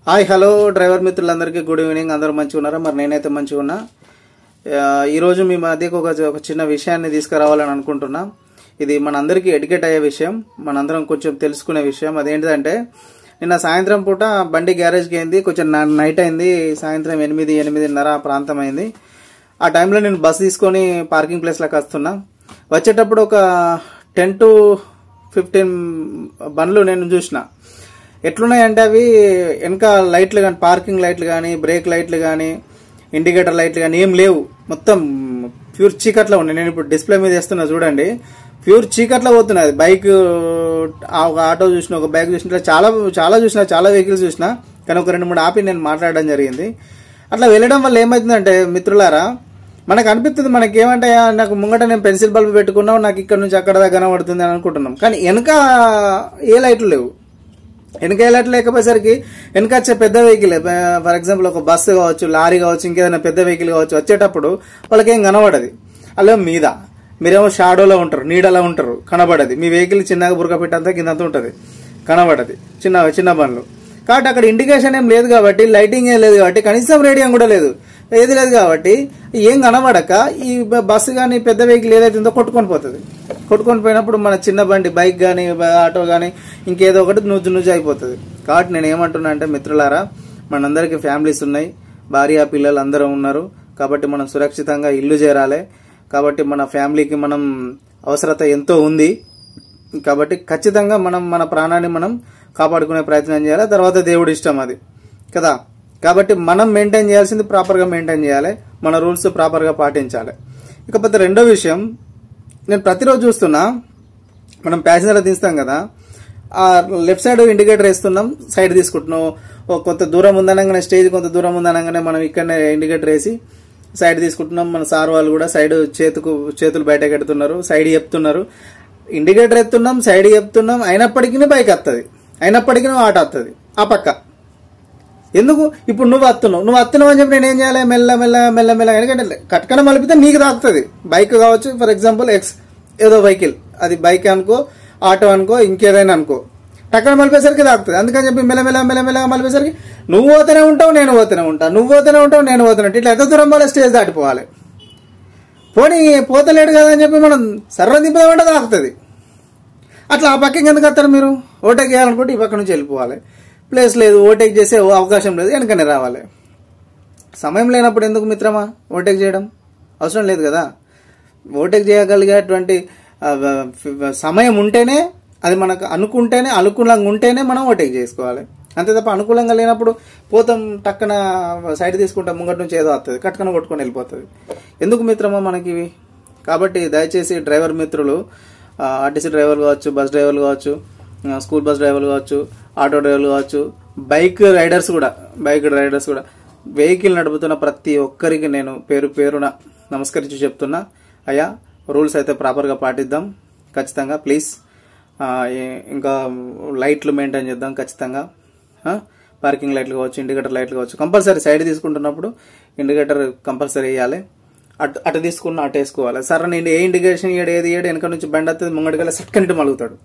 Hi hello driver మిత్రులందరికీ good evening. అందరూ మంచిగా ఉన్నారా? మరి నేనైతే మంచిగా ఉన్నా. ఈరోజు మీ మధ్యకు ఒక చిన్న విషయాన్ని తీసుకురావాలని అనుకుంటున్నా. ఇది మనందరికీ ఎడ్యుకేట్ అయ్యే విషయం, మనందరం కొంచెం తెలుసుకునే విషయం. అదేంటిదంటే, నిన్న సాయంత్రం పూట బండి గ్యారేజ్కి అయింది, కొంచెం నైట్ అయింది, సాయంత్రం 8-8:30 ప్రాంతం అయింది. ఆ టైంలో నేను బస్ తీసుకొని పార్కింగ్ ప్లేస్లోకి వస్తున్నా. వచ్చేటప్పుడు ఒక 10 to 15 బండ్లు నేను చూసిన. ఎట్లున్నాయంటే అవి వెనక లైట్లు కానీ, పార్కింగ్ లైట్లు కానీ, బ్రేక్ లైట్లు కానీ, ఇండికేటర్ లైట్లు కానీ ఏం లేవు. మొత్తం ప్యూర్ చీకట్లో ఉన్నాయి. నేను ఇప్పుడు డిస్ప్లే మీద వేస్తున్నా చూడండి, ప్యూర్ చీకట్లో పోతున్నది. బైక్ ఒక ఆటో చూసిన, ఒక బైక్ చూసిన, చాలా చూసిన, చాలా వెహికల్స్ చూసిన. కానీ ఒక 2-3 ఆపి నేను మాట్లాడడం జరిగింది. అట్లా వెళ్ళడం వల్ల ఏమవుతుందంటే మిత్రులారా, మనకు అనిపిస్తుంది, మనకి ఏమంటే నాకు ముంగట నేను పెన్సిల్ బల్బ్ పెట్టుకున్నావు, నాకు ఇక్కడ నుంచి అక్కడ దాకా కనబడుతుంది అని అనుకుంటున్నాం. కానీ వెనక ఏ లైట్లు లేవు. వెనక ఏ లైట్లు లేకపోయేసరికి వెనక వచ్చే పెద్ద వెహికల్, ఫర్ ఎగ్జాంపుల్ ఒక బస్సు కావచ్చు, లారీ కావచ్చు, ఇంకేదైనా పెద్ద వెహికల్ కావచ్చు, వచ్చేటప్పుడు వాళ్ళకేం కనబడదు. అలా మీద మీరేమో షాడోలో ఉంటారు, నీడలో ఉంటారు, కనబడది. మీ వెహికల్ చిన్నగా బురక పెట్టంతా కిందంతా ఉంటుంది, కనబడది. చిన్న బండ్లు కాబట్టి అక్కడ ఇండికేషన్ ఏం లేదు కాబట్టి, లైటింగ్ ఏం లేదు కాబట్టి, కనీసం రేడియం కూడా లేదు, ఏది లేదు కాబట్టి ఏం కనబడక ఈ బస్సు కానీ పెద్ద వెహికల్ ఏదైతే ఉందో కొట్టుకొని పోతుంది. కొట్టుకొని పోయినప్పుడు మన చిన్న బండి, బైక్ కానీ, ఆటో కానీ, ఇంకేదో ఒకటి నుజ్జు అయిపోతుంది. కాబట్టి నేను ఏమంటున్నా అంటే మిత్రులారా, మనందరికీ ఫ్యామిలీస్ ఉన్నాయి, భార్య పిల్లలు అందరూ ఉన్నారు. కాబట్టి మనం సురక్షితంగా ఇల్లు చేరాలి. కాబట్టి మన ఫ్యామిలీకి మనం అవసరత ఎంతో ఉంది. కాబట్టి ఖచ్చితంగా మనం మన ప్రాణాన్ని మనం కాపాడుకునే ప్రయత్నం చేయాలి. తర్వాత దేవుడి ఇష్టం అది కదా. కాబట్టి మనం మెయింటైన్ చేయాల్సింది ప్రాపర్గా మెయింటైన్ చేయాలి, మన రూల్స్ ప్రాపర్గా పాటించాలి. ఇకపోతే రెండో విషయం, నేను ప్రతిరోజు చూస్తున్నా, మనం ప్యాసింజర్లు తీస్తాం కదా, ఆ లెఫ్ట్ సైడ్ ఇండికేటర్ వేస్తున్నాం, సైడ్ తీసుకుంటున్నాం. కొంత దూరం ఉందనగానే, స్టేజ్ కొంత దూరం ఉందనగానే మనం ఇక్కడనే ఇండికేటర్ వేసి సైడ్ తీసుకుంటున్నాం. మన సార్ వాళ్ళు కూడా సైడ్ చేతులు బయటకు ఎడుతున్నారు, సైడ్ చెప్తున్నారు. ఇండికేటర్ ఎత్తున్నాం, సైడ్ చెప్తున్నాం, అయినప్పటికీ బైక్ వస్తుంది, అయినప్పటికీ ఆట వస్తుంది ఆ పక్క. ఎందుకు? ఇప్పుడు నువ్వు వస్తున్నావు అని చెప్పి నేను ఏం చేయాలి? మెల్ల ఎందుకంటే కట్కన మలిపితే నీకు తాకుతుంది. బైక్ కావచ్చు, ఫర్ ఎగ్జాంపుల్ ఏదో వెహికల్, అది బైక్ అనుకో, ఆటో అనుకో, ఇంకేదైనా అనుకో, టక్కన మలిపేసరికి తాకుతుంది. అందుకని చెప్పి మెల్లమెల్లగా మలిపేసరికి నువ్వు పోతూనే ఉంటావు, నేను పోతూనే ఉంటా, నువ్వు పోతూనే ఉంటావు, నేను పోతూనే ఉంటా. ఇట్లా ఎంత దూరం పోలే, స్టేజ్ దాటిపోవాలి. పోతలేడు కదా అని చెప్పి మనం సర్ర దింపుదామంటే తాకుతుంది. అట్లా ఆ పక్కకి ఎందుకు వస్తారు మీరు? ఓవర్టేక్ చేయాలనుకుంటే ఈ పక్క నుంచి వెళ్ళిపోవాలి. ప్లేస్ లేదు, ఓవర్టేక్ చేసే అవకాశం లేదు, వెనకనే రావాలి. సమయం లేనప్పుడు ఎందుకు మిత్రమా ఓవర్టేక్ చేయడం? అవసరం లేదు కదా. ఓవర్టేక్ చేయగలిగేటువంటి సమయం ఉంటేనే, అది మనకు అనుకూలంగా ఉంటేనే మనం ఓవర్టేక్ చేసుకోవాలి. అంతే తప్ప అనుకూలంగా లేనప్పుడు పోతాం, టక్కన సైడ్ తీసుకుంటాం, ముంగటి నుంచి ఏదో వస్తుంది, కట్టుకన కొట్టుకొని వెళ్ళిపోతుంది. ఎందుకు మిత్రమా మనకి ఇవి? కాబట్టి దయచేసి డ్రైవర్ మిత్రులు, ఆర్టీసీ డ్రైవర్లు కావచ్చు, బస్ డ్రైవర్లు కావచ్చు, స్కూల్ బస్ డ్రైవర్లు కావచ్చు, ఆటో డ్రైవర్లు కావచ్చు, బైక్ రైడర్స్ కూడా వెహికల్ నడుపుతున్న ప్రతి ఒక్కరికి నేను పేరున నమస్కరించి చెప్తున్నా, అయ్యా రూల్స్ అయితే ప్రాపర్గా పాటిద్దాం ఖచ్చితంగా, ప్లీజ్. ఇంకా లైట్లు మెయింటైన్ చేద్దాం ఖచ్చితంగా. పార్కింగ్ లైట్లు కావచ్చు, ఇండికేటర్ లైట్లు కావచ్చు, కంపల్సరీ సైడ్ తీసుకుంటున్నప్పుడు ఇండికేటర్ కంపల్సరీ వేయాలి. అటు తీసుకున్న అటు వేసుకోవాలి. సరే నేను ఏ ఇండికేషన్ ఏది వెనక నుంచి బండి వస్తుంది, ముంగడికి సట్కనిటి మలుగుతాడు.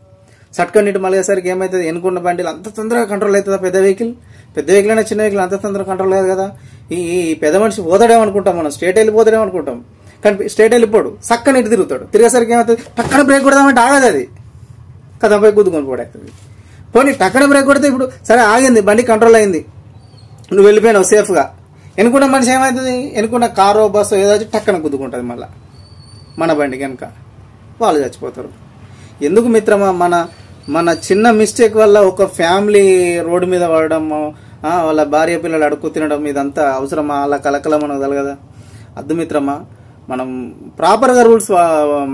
సట్కనిటి మలిగేసరికి ఏమవుతుంది? ఎన్నుకున్న బండిలు అంత తొందరగా కంట్రోల్ అవుతుందా? పెద్ద వెహికల్ అయినా చిన్న వెహికల్ అంత తొందరగా కంట్రోల్ అయ్యేది కదా. ఈ పెద్ద మనిషి పోతాడేమనుకుంటాం, మనం స్ట్రేట్ వెళ్ళిపోతాడేమనుకుంటాం, కానీ స్ట్రేట్ వెళ్ళిపోడు, సక్కనిటి తిరుగుతాడు. తిరిగేసరికి ఏమవుతుంది? టక్కన బ్రేక్ కొడదామంటే ఆగదు, అది కదా, పోయి గుద్దుకొని పోడవుతుంది. పోనీ టక్కన బ్రేక్ కొడితే ఇప్పుడు సరే ఆగింది, బండి కంట్రోల్ అయింది, నువ్వు వెళ్ళిపోయినావు సేఫ్గా. ఎన్నుకున్న మనిషి ఏమవుతుంది? ఎన్నుకున్న కారో బస్సో ఏదో వచ్చి టక్కన గుద్దుకుంటుంది మళ్ళీ మన బండి కనుక, వాళ్ళు చచ్చిపోతారు. ఎందుకు మిత్రమా? మన చిన్న మిస్టేక్ వల్ల ఒక ఫ్యామిలీ రోడ్డు మీద పడడము, వాళ్ళ భార్య పిల్లలు అడుక్కు తినడం, ఇదంతా అవసరమా? అలా కలకల మనకు తెలగదా? అద్దు మిత్రమా, మనం ప్రాపర్గా రూల్స్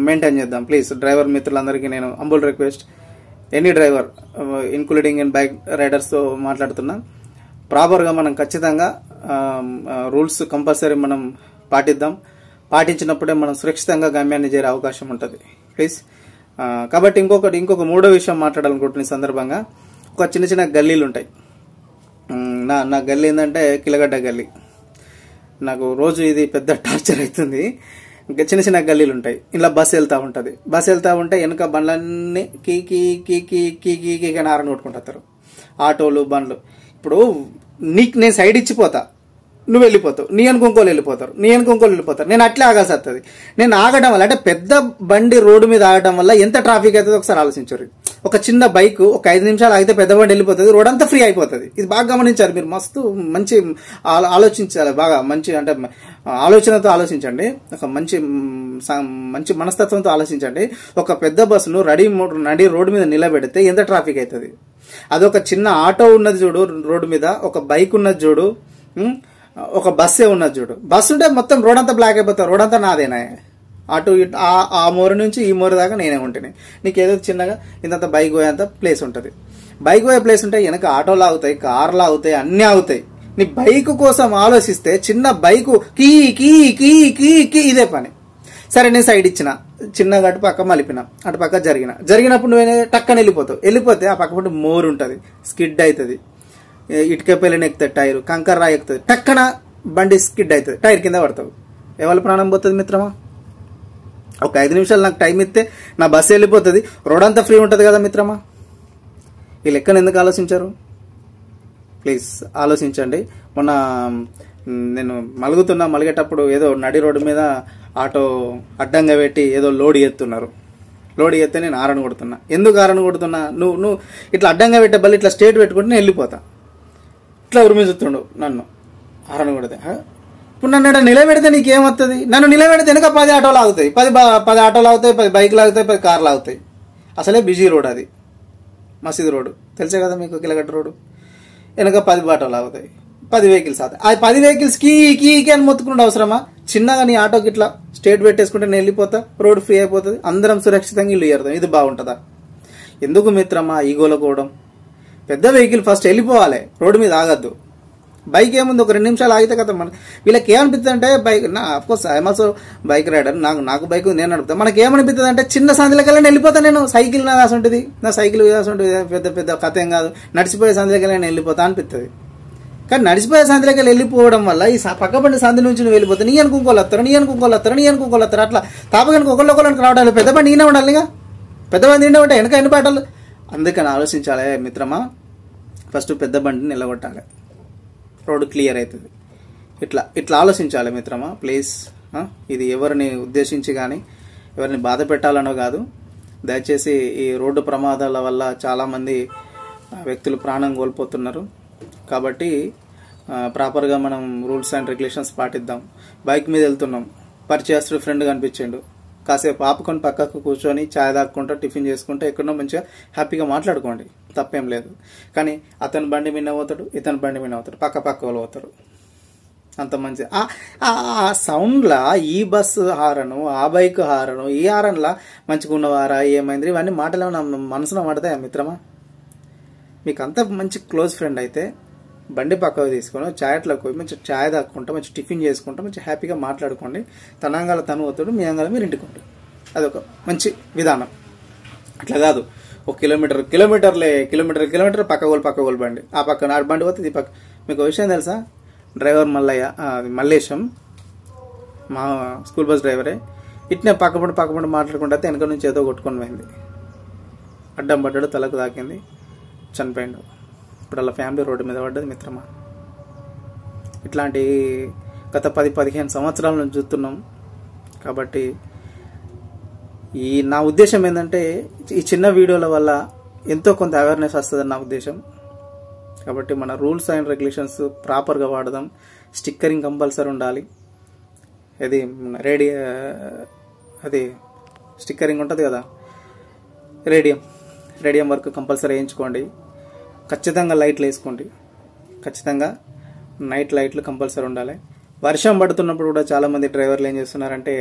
మెయింటైన్ చేద్దాం ప్లీజ్. డ్రైవర్ మిత్రులందరికీ నేను humble request, any driver including in bike రైడర్స్తో మాట్లాడుతున్నా, ప్రాపర్గా మనం ఖచ్చితంగా రూల్స్ కంపల్సరీ మనం పాటిద్దాం. పాటించినప్పుడే మనం సురక్షితంగా గమ్యాన్ని చేరే అవకాశం ఉంటుంది ప్లీజ్. కాబట్టి ఇంకొక మూడో విషయం మాట్లాడాలనుకుంటున్న ఈ సందర్భంగా, ఒక చిన్న గల్లీలు ఉంటాయి. నా గల్లీ ఏంటంటే కిలగడ్డ గల్లీ. నాకు రోజు ఇది పెద్ద టార్చర్ అవుతుంది. ఇంకా చిన్న గల్లీలు ఉంటాయి, ఇలా బస్సు వెళ్తూ ఉంటుంది. బస్సు వెళ్తూ ఉంటే వెనక బండ్లన్నీ కీ కీ కీ కీ కీ కీ కీ అని హారన్ కొట్టుకుంటారు, ఆటోలు బండ్లు. ఇప్పుడు నేను సైడ్ ఇచ్చిపోతా, నువ్వు వెళ్ళిపోతావు, నీ అనుకు ఇంకోళ్ళు వెళ్ళిపోతారు, నీ అనుకు ఇంకోళ్ళు వెళ్ళిపోతారు, నేను అట్లే ఆగాల్సి వస్తుంది. నేను ఆగడం వల్ల అంటే పెద్ద బండి రోడ్డు మీద ఆగడం వల్ల ఎంత ట్రాఫిక్ అవుతుందో ఒకసారి ఆలోచించారు. ఒక చిన్న బైక్ ఒక 5 నిమిషాలు ఆగితే పెద్ద బండి వెళ్ళిపోతుంది, రోడ్ అంతా ఫ్రీ అయిపోతుంది. ఇది బాగా గమనించారు మీరు, మస్తు మంచి ఆలోచించాలి, బాగా మంచి అంటే ఆలోచనతో ఆలోచించండి, ఒక మంచి మనస్తత్వంతో ఆలోచించండి. ఒక పెద్ద బస్సును నడి రోడ్డు మీద నిలబెడితే ఎంత ట్రాఫిక్ అవుతుంది. అదొక చిన్న ఆటో ఉన్నది చూడు రోడ్డు మీద, ఒక బైక్ ఉన్నది చూడు, ఒక బస్సే ఉన్నది చూడు. బస్సు ఉంటే మొత్తం రోడ్ అంతా బ్లాక్ అయిపోతుంది, రోడ్ అంతా నాదేనా, అటు ఇటు ఆ మోరు నుంచి ఈ మోరు దాకా నేనే ఉంటేనే. నీకు ఏదో చిన్నగా ఇంత బైక్ పోయేంత ప్లేస్ ఉంటుంది. బైక్ పోయే ప్లేస్ ఉంటే వెనక ఆటోలు ఆగుతాయి, కార్లు ఆగుతాయి, అన్నీ ఆగుతాయి. నీ బైక్ కోసం ఆలోచిస్తే చిన్న బైకు కీ కీ కీ కీ కీ ఇదే పని. సరే నేను సైడ్ ఇచ్చిన, చిన్నగా అటు పక్క మలిపిన, అటు పక్క జరిగినప్పుడు నువ్వు టక్కన వెళ్ళిపోతే ఆ పక్క పట్టు మోరు ఉంటుంది, స్కిడ్ అవుతుంది, ఇటుక పెళ్ళని ఎక్కుతుంది, టైరు కంకర్ రాయి ఎక్కుతుంది, టక్కన బండి స్కిడ్ అవుతుంది, టైర్ కింద పడతావు, ఎవరి ప్రాణం పోతుంది మిత్రమా? ఒక 5 నిమిషాలు నాకు టైం ఇస్తే నా బస్సు వెళ్ళిపోతుంది, రోడ్ అంతా ఫ్రీ ఉంటుంది కదా మిత్రమా. ఈ లెక్కను ఎందుకు ఆలోచించారు? ప్లీజ్ ఆలోచించండి. మొన్న నేను మలిగేటప్పుడు ఏదో నడి రోడ్డు మీద ఆటో అడ్డంగా పెట్టి ఏదో లోడ్ ఎత్తున్నారు. లోడ్ ఎత్తే నేను ఆరణ కొడుతున్నా. ఎందుకు ఆరణ కొడుతున్నా? నువ్వు ఇట్లా అడ్డంగా పెట్టే బల్లి ఇట్లా స్టేట్ పెట్టుకుంటే నేను వెళ్ళిపోతా. ఇట్లా ఉరిమిచుతుండు నన్ను, ఆరణ కొడితే. ఇప్పుడు నన్ను నిలబెడితే నీకేమవుతుంది? నన్ను నిలబెడితే వెనక 10 ఆటోలు ఆగుతాయి, 10 ఆటోలు ఆగుతాయి, 10 బైకులు ఆగుతాయి, 10 కార్లు ఆగుతాయి. అసలే బిజీ రోడ్ అది, మసీదు రోడ్డు తెలుసే కదా మీకు, కిలగట్ట రోడ్డు. వెనక 10 ఆటోలు ఆగుతాయి, 10 వెహికల్స్ అవుతాయి. ఆ 10 వెహికల్స్ కీ అని మొత్తుకుంటే అవసరమా? చిన్నగా నీ ఆటోకి ఇట్లా స్టేట్ పెట్టేసుకుంటే నేను వెళ్ళిపోతా, రోడ్ ఫ్రీ అయిపోతుంది, అందరం సురక్షితంగా ఇల్లు ఏరుతాం. ఇది బాగుంటుందా? ఎందుకు మిత్రమా ఈగోలో పోవడం? పెద్ద వెహికల్ ఫస్ట్ వెళ్ళిపోవాలి, రోడ్డు మీద ఆగద్దు. బైక్ ఏముంది, ఒక 2 నిమిషాలు ఆగితే కదా. వీళ్ళకి ఏమనిపిస్తుంది అంటే bike, of course I'm also bike rider, నాకు బైక్ నేను నడుపుతాను. మనకి ఏమనిపిస్తుంది అంటే చిన్న సందులకెళ్ళి వెళ్ళిపోతాను నేను, సైకిల్ నా దాసి ఉంటుంది, నా సైకిల్ దాసి ఉంటుంది, పెద్ద కథ ఏం కాదు, నడిచిపోయే సందులకెళ్ళి నేను వెళ్ళిపోతా అనిపిస్తుంది. కానీ నడిచిపోయే సందులకెళ్ళి వెళ్ళిపోవడం వల్ల ఈ పక్కబండి సందు నుంచి నువ్వు వెళ్ళిపోతే నీ అనుకోవాలి వస్తారు, అట్లా తాపగానికి ఒకళ్ళొకళ్ళకి రావడానికి పెద్ద బండి ఈయన ఉండాలి, పెద్ద బండి ఈయన ఉంటాయి, వెనక ఎన్ని పాటలు. అందుకని ఆలోచించాలి మిత్రమా, ఫస్ట్ పెద్ద బండిని నిలగొట్టాలి, రోడ్డు క్లియర్ అవుతుంది. ఇట్లా ఆలోచించాలి మిత్రమా ప్లీజ్. ఇది ఎవరిని ఉద్దేశించి కానీ ఎవరిని బాధ పెట్టాలనో కాదు. దయచేసి ఈ రోడ్డు ప్రమాదాల వల్ల చాలామంది వ్యక్తులు ప్రాణం కోల్పోతున్నారు. కాబట్టి ప్రాపర్గా మనం రూల్స్ అండ్ రెగ్యులేషన్స్ పాటిద్దాం. బైక్ మీద వెళ్తున్నాం, పరిచయస్తుడు ఫ్రెండ్ కనిపించిండు, కాసేపు ఆపుకొని పక్కకు కూర్చొని ఛాయ్ తాక్కుంటా టిఫిన్ చేసుకుంటా ఎక్కడో మంచిగా హ్యాపీగా మాట్లాడుకోండి, తప్పేం లేదు. కానీ అతని బండి మీద పోతాడు, ఇతని బండి మీద పోతాడు, పక్క వాళ్ళు పోతారు. అంత మంచి ఆ సౌండ్లా ఈ బస్సు హారను, ఆ బైక్ హారను, ఈ హారన్లా మంచిగా ఉన్నవారా ఏమైంది, ఇవన్నీ మాటలు మనసులో పడతాయా మిత్రమా? మీకు అంత మంచి క్లోజ్ ఫ్రెండ్ అయితే బండి పక్కకు తీసుకొని ఛాయట్లోకి పోయి మంచి ఛాయ్ తాక్కుంటా మంచి టిఫిన్ చేసుకుంటా మంచి హ్యాపీగా మాట్లాడుకోండి. తన అంగాల తను పోతాడు, మీ అంగాల మీరు ఇంటికి ఉంటాడు. అదొక మంచి విధానం. అట్లా కాదు, ఒక కిలోమీటర్ పక్క గోలు బండి, ఆ పక్క నా బండి పోతుంది, ఈ పక్క. మీకు విషయం తెలుసా? డ్రైవర్ మల్లేశం మా స్కూల్ బస్ డ్రైవరే, ఇట్నే పక్కపండి మాట్లాడుకుంటే వెనక నుంచి ఏదో కొట్టుకొని పోయింది, అడ్డం పడ్డాడు, తలకు తాకింది, చనిపోయాడు. ఇప్పుడు అలా ఫ్యామిలీ రోడ్డు మీద పడ్డది మిత్రమా. ఇట్లాంటి గత 10-15 సంవత్సరాల నుంచి చూస్తున్నాం. కాబట్టి నా ఉద్దేశం ఏంటంటే ఈ చిన్న వీడియోల వల్ల ఎంతో కొంత అవేర్నెస్ వస్తుందని నా ఉద్దేశం. కాబట్టి మన రూల్స్ అండ్ రెగ్యులేషన్స్ ప్రాపర్గా వాడదాం. స్టిక్కరింగ్ కంపల్సరీ ఉండాలి. అది స్టిక్కరింగ్ ఉంటుంది కదా, రేడియం వర్క్ కంపల్సరీ వేయించుకోండి. ఖచ్చితంగా లైట్లు వేసుకోండి, ఖచ్చితంగా నైట్ లైట్లు కంపల్సరీ ఉండాలి. వర్షం పడుతున్నప్పుడు కూడా చాలామంది డ్రైవర్లు ఏం చేస్తున్నారంటే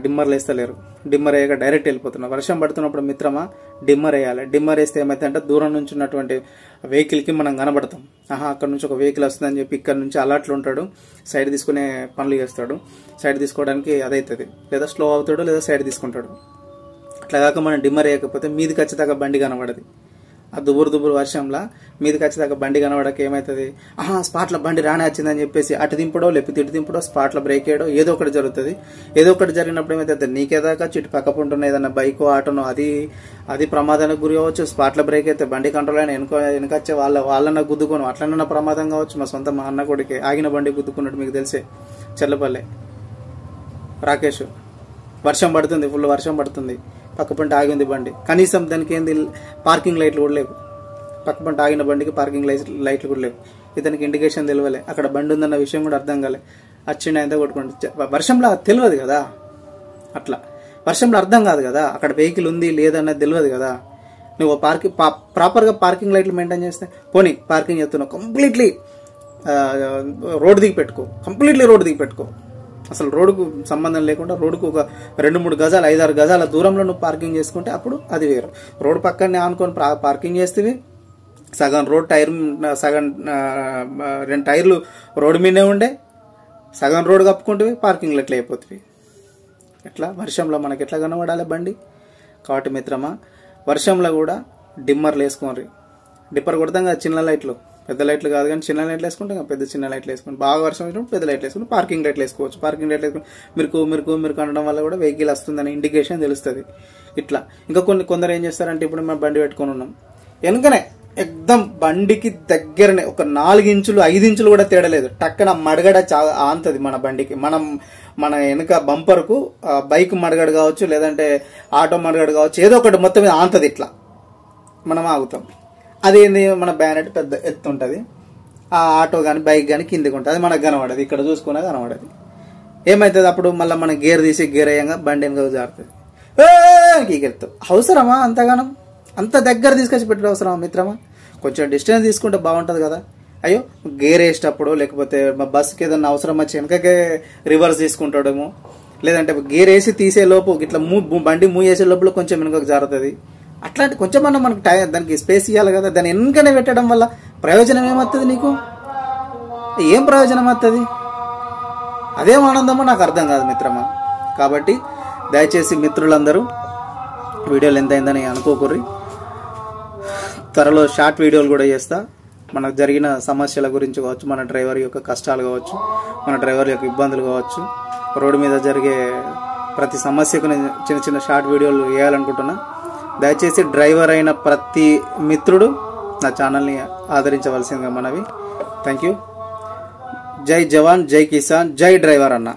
డిమ్మర్లు వేస్తలేరు, డిమ్మర్ వేయక డైరెక్ట్ వెళ్ళిపోతున్నారు. వర్షం పడుతున్నప్పుడు మిత్రమా డిమ్మర్ వేయాలి. డిమ్మర్ వేస్తే ఏమైందంటే దూరం నుంచి ఉన్నటువంటి వెహికల్కి మనం కనబడతాం. అక్కడ నుంచి ఒక వెహికల్ వస్తుందని చెప్పి ఇక్కడ నుంచి అలర్ట్లు ఉంటాడు, సైడ్ తీసుకునే పనులు చేస్తాడు. సైడ్ తీసుకోవడానికి అదవుతుంది, లేదా స్లో అవుతాడు, లేదా సైడ్ తీసుకుంటాడు. అట్లా కాక మనం డిమ్మర్ వేయకపోతే మీది ఖచ్చితంగా బండి కనబడదు. ఆ దుబురు వర్షంలో మీదకి వచ్చేదాకా బండి కనబడక ఏమవుతుంది, స్పాట్లో బండి రానే వచ్చిందని చెప్పేసి అటు దింపడో లేకపోతే ఇటు దింపడో స్పాట్లో బ్రేక్ వేయడో ఏదో ఒకటి జరుగుతుంది. ఏదో ఒకటి జరిగినప్పుడు ఏమైతే నీకేదాకా ఇటు పక్క ఉంటున్న ఏదన్నా బైకో ఆటోనో అది ప్రమాదానికి గురి కావచ్చు. స్పాట్లో బ్రేక్ అయితే బండి కంట్రోల్ అయినా వెనకొచ్చే వాళ్ళన్న గుద్దుకోను అట్లన్నా ప్రమాదం కావచ్చు. మా అన్న కొడుకే ఆగిన బండి గుద్దుకున్నట్టు మీకు తెలిసే చెల్లపల్లె రాకేష్. వర్షం పడుతుంది, ఫుల్ వర్షం పడుతుంది, పక్క పంట ఆగింది బండి. కనీసం దానికి ఏంది పార్కింగ్ లైట్లు కూడా లేవు. పక్క పంట ఆగిన బండికి పార్కింగ్ లైట్లు కూడా లేవు. ఇతనికి ఇండికేషన్ తెలియలే, అక్కడ బండి ఉందన్న విషయం కూడా అర్థం కాలే. వచ్చిండ ఎంత కొట్టుకుంటే వర్షంలో తెలియదు కదా, అట్లా వర్షంలో అర్థం కాదు కదా, అక్కడ వెహికల్ ఉంది లేదన్నది తెలియదు కదా. నువ్వు ప్రాపర్గా పార్కింగ్ లైట్లు మెయింటైన్ చేస్తే పోనీ పార్కింగ్ చేస్తున్నావు, కంప్లీట్లీ రోడ్ దిగి పెట్టుకో. అసలు రోడ్డుకు సంబంధం లేకుండా రోడ్డుకు ఒక 2-3 గజాలు 5-6 గజాల దూరంలో నువ్వు పార్కింగ్ చేసుకుంటే అప్పుడు అది వేరు. రోడ్డు పక్కనే ఆనుకొని పార్కింగ్ చేస్తే సగం రోడ్ టైర్ సగం 2 టైర్లు రోడ్డు మీదే ఉండే, సగం రోడ్డు కప్పుకుంటే పార్కింగ్లు ఎట్లా అయిపోతుంది. ఎట్లా వర్షంలో మనకి ఎట్లా కనబడాలి బండి. కాబట్టి మిత్రమా, వర్షంలో కూడా డిమ్మర్లు వేసుకోండి. డిప్పర్ కొడతాం కదా చిన్న లైట్లు, పెద్ద లైట్లు కాదు కానీ చిన్న లైట్లు వేసుకుంటే చిన్న లైట్లు వేసుకుంటే, బాగా వర్షం వచ్చినప్పుడు పెద్ద లైట్లు వేసుకుంటే పార్కింగ్ లైట్లు వేసుకోవచ్చు. పార్కింగ్ లైట్లు వేసుకుని మీరు అనడం వల్ల కూడా వెహికల్ వస్తుందని ఇండికేషన్ తెలుస్తుంది. ఇట్లా ఇంకా కొందరు ఏం చేస్తారంటే, ఇప్పుడు మేము బండి పెట్టుకొని ఉన్నాం, వెనుకనే ఎక్దం బండికి దగ్గరనే ఒక 4 ఇంచులు 5 ఇంచులు కూడా తేడలేదు, టక్కన మడగడ ఆంతది మన బండికి. మన వెనుక బంపర్కు బైక్ మడగడ కావచ్చు, లేదంటే ఆటో మడగడ కావచ్చు, ఏదో ఒకటి మొత్తం మీద ఆంతది. ఇట్లా మనం ఆగుతాం, అదేంది మన బ్యానెట్ పెద్ద ఎత్తు ఉంటుంది, ఆ ఆటో కానీ బైక్ కానీ కిందికి ఉంటుంది, అది మనకు కనబడదు, ఇక్కడ చూసుకున్నా కనబడదు. ఏమవుతుంది అప్పుడు మళ్ళీ మనం గేర్ తీసి గేర్ అయ్యంగా బండి వెనుక జారుతుంది, గీకెళ్తాం. అవసరమా అంతగానం? అంత దగ్గర తీసుకొచ్చి పెట్టడం అవసరమా మిత్రమా? కొంచెం డిస్టెన్స్ తీసుకుంటే బాగుంటుంది కదా. అయ్యో గేర్ వేసేటప్పుడు లేకపోతే బస్సుకి ఏదన్నా అవసరం వచ్చి వెనకకే రివర్స్ తీసుకుంటాడేమో, లేదంటే గేర్ వేసి తీసే లోపు ఇట్లా బండి మూవ్ చేసే లోపల కొంచెం వెనుకకు జారుతుంది. అట్లాంటి కొంచెం మనకు దానికి స్పేస్ ఇవ్వాలి కదా. దాన్ని వెనుకనే పెట్టడం వల్ల ప్రయోజనం ఏమవుతుంది నీకు? ఏం ప్రయోజనం వస్తుంది? అదేం ఆనందమో నాకు అర్థం కాదు మిత్రమా. కాబట్టి దయచేసి మిత్రులందరూ వీడియోలు ఎంతైందని అనుకోకూర్రి. త్వరలో షార్ట్ వీడియోలు కూడా చేస్తా. మనకు జరిగిన సమస్యల గురించి కావచ్చు, మన డ్రైవర్ యొక్క కష్టాలు కావచ్చు, మన డ్రైవర్ యొక్క ఇబ్బందులు కావచ్చు, రోడ్డు మీద జరిగే ప్రతి సమస్యకు నేను చిన్న షార్ట్ వీడియోలు వేయాలనుకుంటున్నా. దయచేసి డ్రైవర్ అయిన ప్రతి మిత్రుడు నా ఛానల్ని ఆదరించవలసిందిగా మనవి. Thank you. జై జవాన్, జై కిసాన్, జై డ్రైవర్ అన్న.